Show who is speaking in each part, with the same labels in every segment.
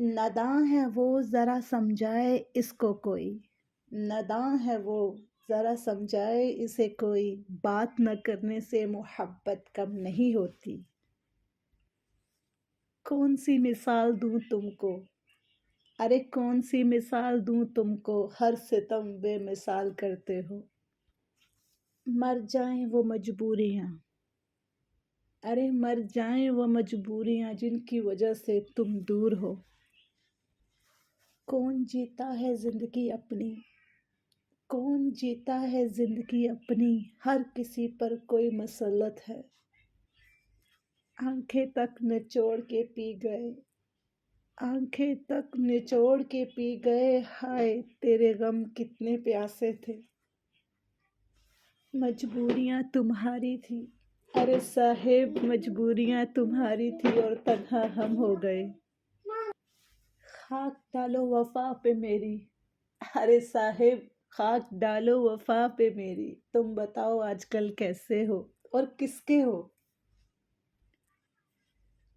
Speaker 1: ناداں ہے وہ ذرا سمجھائے اس کو کوئی، ناداں ہے وہ ذرا سمجھائے اسے کوئی، بات نہ کرنے سے محبت کم نہیں ہوتی۔ کون سی مثال دوں تم کو، ارے کون سی مثال دوں تم کو، ہر ستم بے مثال کرتے ہو۔ مر جائیں وہ مجبوریاں، ارے مر جائیں وہ مجبوریاں جن کی وجہ سے تم دور ہو۔ کون جیتا ہے زندگی اپنی، کون جیتا ہے زندگی اپنی، ہر کسی پر کوئی مسلط ہے۔ آنکھیں تک نچوڑ کے پی گئے، آنکھیں تک نچوڑ کے پی گئے، ہائے تیرے غم کتنے پیاسے تھے۔ مجبوریاں تمہاری تھی، ارے صاحب مجبوریاں تمہاری تھی اور تنہا ہم ہو گئے۔ خاک ڈالو وفا پہ میری، ارے صاحب خاک ڈالو وفا پہ میری، تم بتاؤ آج کل کیسے ہو اور کس کے ہو۔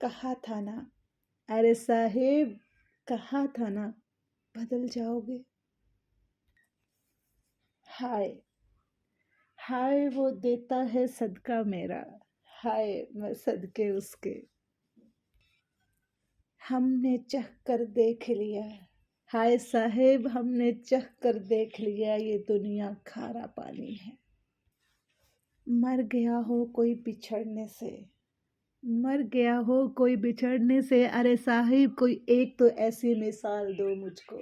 Speaker 1: کہا تھا نا، ارے صاحب کہا تھا نا بدل جاؤ گے۔ ہائے ہائے وہ دیتا ہے صدقہ میرا، ہائے میں صدقے اس کے۔ ہم نے چکھ کر دیکھ لیا، ہائے صاحب ہم نے چکھ کر دیکھ لیا، یہ دنیا کھارا پانی ہے۔ مر گیا ہو کوئی بچھڑنے سے، مر گیا ہو کوئی بچھڑنے سے، ارے صاحب کوئی ایک تو ایسی مثال دو مجھ کو۔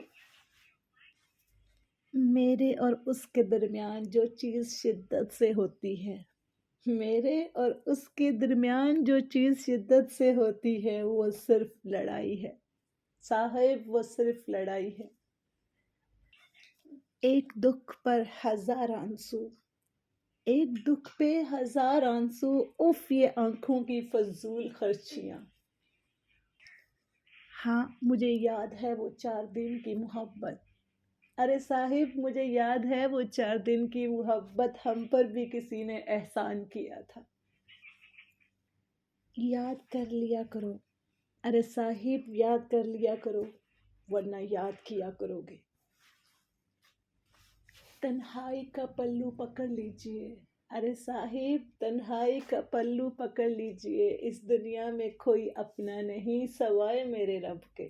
Speaker 1: میرے اور اس کے درمیان جو چیز شدت سے ہوتی ہے، میرے اور اس کے درمیان جو چیز شدت سے ہوتی ہے وہ صرف لڑائی ہے، صاحب وہ صرف لڑائی ہے۔ ایک دکھ پر ہزار آنسو، ایک دکھ پہ ہزار آنسو، اف یہ آنکھوں کی فضول خرچیاں۔ ہاں مجھے یاد ہے وہ 4 دن کی محبت، ارے صاحب مجھے یاد ہے وہ 4 دن کی محبت، ہم پر بھی کسی نے احسان کیا تھا۔ یاد کر لیا کرو، ارے صاحب یاد کر لیا کرو، ورنہ یاد کیا کرو گے۔ تنہائی کا پلو پکڑ لیجئے، ارے صاحب تنہائی کا پلو پکڑ لیجئے، اس دنیا میں کوئی اپنا نہیں سوائے میرے رب کے۔